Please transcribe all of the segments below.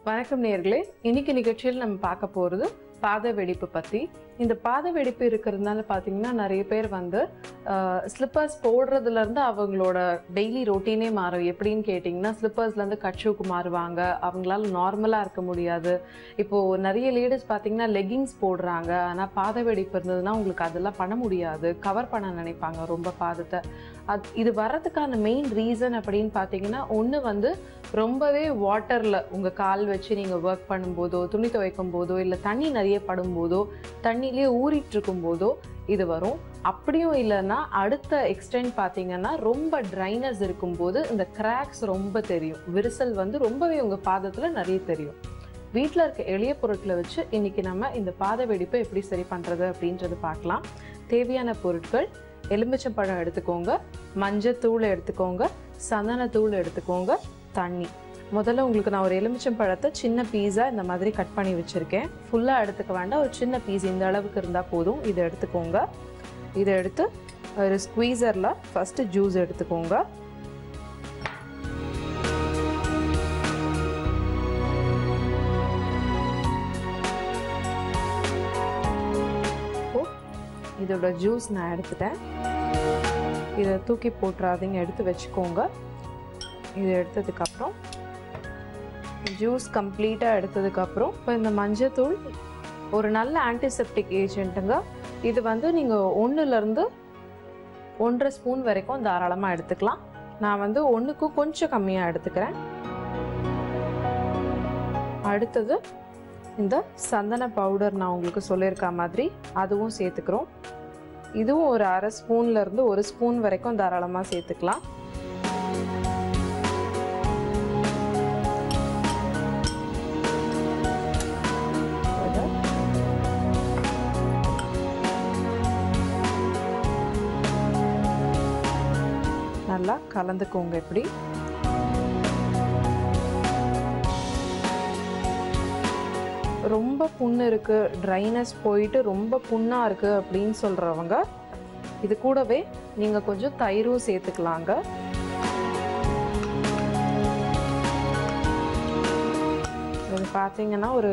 வணக்கம் நேயர்களே, இன்னைக்கு நிகழ்ச்சியில் நம்ம பார்க்க போகிறது பாத வெடிப்பு பற்றி. இந்த பாத வெடிப்பு இருக்கிறதுனால பார்த்தீங்கன்னா நிறைய பேர் வந்து ஸ்லிப்பர்ஸ் போடுறதுலேருந்து அவங்களோட டெய்லி ரொட்டீனே மாறும். எப்படின்னு கேட்டிங்கன்னா, ஸ்லிப்பர்ஸ்லேருந்து கட்ஷூக்கு மாறுவாங்க. அவங்களால நார்மலாக இருக்க முடியாது. இப்போது நிறைய லேடிஸ் பார்த்தீங்கன்னா லெகிங்ஸ் போடுறாங்க. ஆனால் பாத வெடிப்பு இருந்ததுன்னா உங்களுக்கு அதெல்லாம் பண்ண முடியாது. கவர் பண்ண நினைப்பாங்க ரொம்ப பாதத்தை. இது வர்றதுக்கான மெயின் ரீசன் அப்படின்னு பார்த்தீங்கன்னா, ஒன்று வந்து ரொம்பவே வாட்டரில் உங்கள் கால் வச்சு நீங்கள் ஒர்க் பண்ணும்போதோ, துணி துவைக்கும் போதோ, இல்லை தண்ணி நிறைய படும்போதோ, தண்ணியிலேயே ஊறிட்டு இருக்கும் போதோ இது வரும். அப்படியும் இல்லைன்னா அடுத்த எக்ஸ்டெண்ட் பார்த்தீங்கன்னா, ரொம்ப ட்ரைனஸ் இருக்கும்போது இந்த கிராக்ஸ் ரொம்ப தெரியும். விரிசல் வந்து ரொம்பவே உங்கள் பாதத்தில் நிறைய தெரியும். வீட்டில் இருக்க எளிய பொருட்களை வச்சு இன்றைக்கி நம்ம இந்த பாத வெடிப்பை எப்படி சரி பண்ணுறது அப்படின்றது பார்க்கலாம். தேவையான பொருட்கள்: எலுமிச்சம்பழம் எடுத்துக்கோங்க, மஞ்சத்தூள் எடுத்துக்கோங்க, சந்தனத்தூள் எடுத்துக்கோங்க, தண்ணி. முதல்ல உங்களுக்கு நான் ஒரு எலுமிச்சம்பழத்தை சின்ன பீஸாக இந்த மாதிரி கட் பண்ணி வச்சுருக்கேன். ஃபுல்லாக எடுத்துக்க வேண்டாம், ஒரு சின்ன பீஸ் இந்த அளவுக்கு இருந்தால் போதும். இதை எடுத்துக்கோங்க. இதை எடுத்து ஒரு ஸ்குவீசரில் ஃபஸ்ட்டு ஜூஸ் எடுத்துக்கோங்க. இதோட ஜூஸ் நான் எடுத்துட்டேன். இதை தூக்கி போட்டுறாதீங்க, எடுத்து வச்சுக்கோங்க. இதை எடுத்ததுக்கப்புறம் ஜூஸ் கம்ப்ளீட்டாக எடுத்ததுக்கப்புறம் இப்போ இந்த மஞ்சத்தூள் ஒரு நல்ல ஆன்டிசெப்டிக் ஏஜென்ட்டுங்க. இது வந்து நீங்கள் 1லேருந்து 1.5 ஸ்பூன் வரைக்கும் தாராளமாக எடுத்துக்கலாம். நான் வந்து 1க்கும் கொஞ்சம் கம்மியாக எடுத்துக்கிறேன். அடுத்தது இந்த சந்தன பவுடர் நான் உங்களுக்கு சொல்லியிருக்க மாதிரி அதுவும் சேர்த்துக்கிறோம். இதுவும் ஒரு 1/2 ஸ்பூன்லேருந்து 1 ஸ்பூன் வரைக்கும் தாராளமாக சேர்த்துக்கலாம். நல்லா கலந்துக்கோங்க. இப்படி ரொம்ப புண்ணு இருக்குது, ட்ரைனஸ் போயிட்டு ரொம்ப புண்ணாக இருக்குது அப்படின்னு சொல்கிறவங்க இது கூடவே நீங்கள் கொஞ்சம் தயிரும் சேர்த்துக்கலாங்க. இது பார்த்தீங்கன்னா ஒரு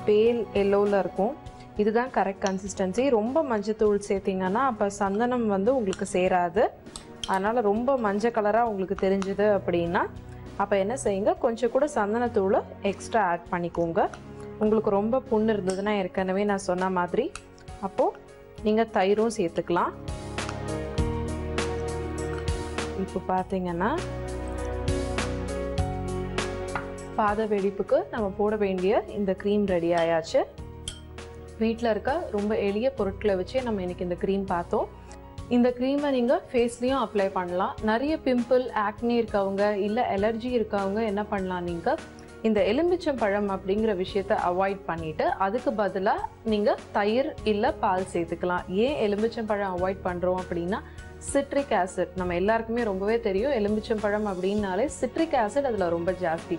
பேல் எல்லோவில் இருக்கும். இதுதான் கரெக்ட் கன்சிஸ்டன்சி. ரொம்ப மஞ்சத்தூள் சேர்த்திங்கன்னா அப்போ சந்தனம் வந்து உங்களுக்கு சேராது. அதனால் ரொம்ப மஞ்சள் கலராக உங்களுக்கு தெரிஞ்சுது அப்படின்னா அப்போ என்ன செய்யுங்க, கொஞ்சம் கூட சந்தனத்தூள் எக்ஸ்ட்ரா ஆட் பண்ணிக்கோங்க. உங்களுக்கு ரொம்ப புண்ணு இருந்ததுன்னா ஏற்கனவே நான் சொன்ன மாதிரி அப்போது நீங்கள் தயிரும் சேர்த்துக்கலாம். இப்போ பார்த்தீங்கன்னா பாத வெடிப்புக்கு நம்ம போட வேண்டிய இந்த க்ரீம் ரெடி ஆயாச்சு. வீட்டில் இருக்க ரொம்ப எளிய பொருட்களை வச்சே நம்ம இன்றைக்கி இந்த க்ரீம் பார்த்தோம். இந்த க்ரீமை நீங்கள் ஃபேஸ்லேயும் அப்ளை பண்ணலாம். நிறைய பிம்பிள், ஆக்னி இருக்கவங்க, இல்லை அலர்ஜி இருக்கவங்க என்ன பண்ணலாம், நீங்கள் இந்த எலுமிச்சம்பழம் அப்படிங்கிற விஷயத்தை அவாய்ட் பண்ணிவிட்டு அதுக்கு பதிலாக நீங்கள் தயிர் இல்லை பால் சேர்த்துக்கலாம். ஏன் எலுமிச்சம்பழம் அவாய்ட் பண்ணுறோம் அப்படின்னா, சிட்ரிக் ஆசிட் நம்ம எல்லாருக்குமே ரொம்பவே தெரியும். எலுமிச்சம்பழம் அப்படின்னாலே சிட்ரிக் ஆசிட் அதில் ரொம்ப ஜாஸ்தி.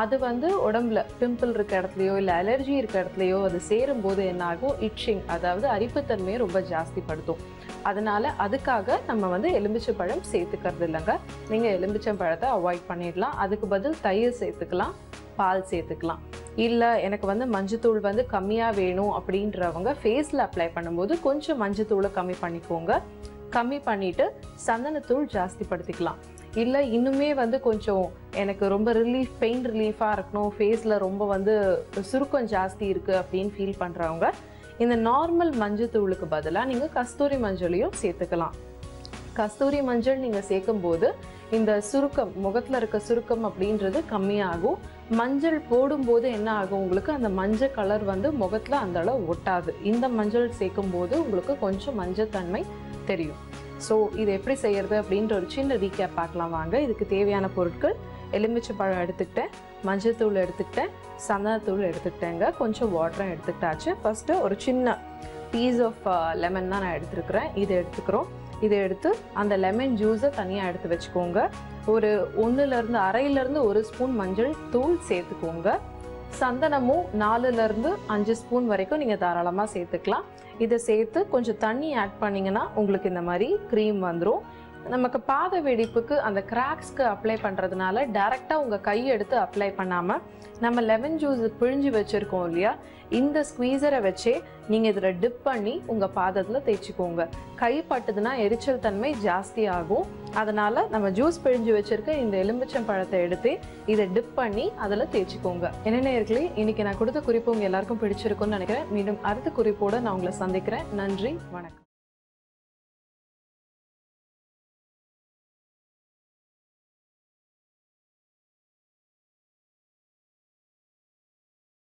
அது வந்து உடம்புல பிம்பிள் இருக்க இடத்துலையோ இல்லை அலர்ஜி இருக்க இடத்துலையோ அது சேரும்போது என்னாகும், இட்சிங், அதாவது அரிப்புத்தன்மையை ரொம்ப ஜாஸ்திப்படுத்தும். அதனால் அதுக்காக நம்ம வந்து எலுமிச்சம்பழம் சேர்த்துக்கிறது இல்லைங்க. நீங்கள் எலுமிச்சம்பழத்தை அவாய்ட் பண்ணிடலாம். அதுக்கு பதில் தயிர் சேர்த்துக்கலாம், பால் சேர்த்துக்கலாம். இல்லை எனக்கு வந்து மஞ்சத்தூள் வந்து கம்மியாக வேணும் அப்படின்றவங்க ஃபேஸில் அப்ளை பண்ணும்போது கொஞ்சம் மஞ்சத்தூளை கம்மி பண்ணிக்கோங்க. கம்மி பண்ணிவிட்டு சந்தனத்தூள் ஜாஸ்தி படுத்திக்கலாம். இல்லை இன்னுமே வந்து கொஞ்சம் எனக்கு ரொம்ப பெயின் ரிலீஃபாக இருக்கணும், ஃபேஸில் ரொம்ப வந்து சுருக்கம் ஜாஸ்தி இருக்குது அப்படின்னு ஃபீல் பண்ணுறவங்க இந்த நார்மல் மஞ்சத்தூளுக்கு பதிலாக நீங்கள் கஸ்தூரி மஞ்சளையும் சேர்த்துக்கலாம். கஸ்தூரி மஞ்சள் நீங்கள் சேர்க்கும்போது இந்த சுருக்கம், முகத்தில் இருக்க சுருக்கம் அப்படின்றது கம்மியாகும். மஞ்சள் போடும்போது என்ன ஆகும், உங்களுக்கு அந்த மஞ்சள் கலர் வந்து முகத்தில் அந்த அளவு ஒட்டாது. இந்த மஞ்சள் சேர்க்கும்போது உங்களுக்கு கொஞ்சம் மஞ்சள் தன்மை தெரியும். ஸோ இது எப்படி செய்கிறது அப்படின்ற ஒரு சின்ன ரீகேப் பார்க்கலாம் வாங்க. இதுக்கு தேவையான பொருட்கள்: எலுமிச்சம்பழம் எடுத்துக்கிட்டேன், மஞ்சத்தூள் எடுத்துக்கிட்டேன், சந்தனத்தூள் எடுத்துக்கிட்டேங்க, கொஞ்சம் வாட்டரும் எடுத்துக்கிட்டாச்சு. ஃபஸ்ட்டு ஒரு சின்ன பீஸ் ஆஃப் லெமன் தான் நான் எடுத்துருக்கிறேன். இதை எடுத்துக்கிறோம். இதை எடுத்து அந்த லெமன் ஜூஸை தனியாக எடுத்து வச்சுக்கோங்க. ஒரு 1/2லேருந்து 1 ஸ்பூன் மஞ்சள் தூள் சேர்த்துக்கோங்க. சந்தனமும் 4லேருந்து 5 ஸ்பூன் வரைக்கும் நீங்கள் தாராளமாக சேர்த்துக்கலாம். இதை சேர்த்து கொஞ்சம் தண்ணி ஆட் பண்ணிங்கன்னா உங்களுக்கு இந்த மாதிரி க்ரீம் வந்துடும். நமக்கு பாத வெடிப்புக்கு அந்த கிராக்ஸ்க்கு அப்ளை பண்ணுறதுனால டைரெக்டாக உங்கள் கை எடுத்து அப்ளை பண்ணாமல் நம்ம லெமன் ஜூஸ் பிழிஞ்சு வச்சுருக்கோம் இல்லையா, இந்த ஸ்குவீசரை வச்சே நீங்கள் இதில் டிப் பண்ணி உங்கள் பாதத்தில் தேய்ச்சிக்கோங்க. கை பட்டுதுன்னா எரிச்சல் தன்மை ஜாஸ்தி ஆகும். அதனால் நம்ம ஜூஸ் பிழிஞ்சு வச்சுருக்க இந்த எலும்பிச்சம் பழத்தை எடுத்து இதை டிப் பண்ணி அதில் தேய்ச்சிக்கோங்க. என்ன நேயர்களே, இன்னைக்கு நான் கொடுத்த குறிப்பு உங்கள் எல்லாருக்கும் பிடிச்சிருக்கும்னு நினைக்கிறேன். மீண்டும் அடுத்த குறிப்போடு நான் உங்களை சந்திக்கிறேன். நன்றி, வணக்கம்.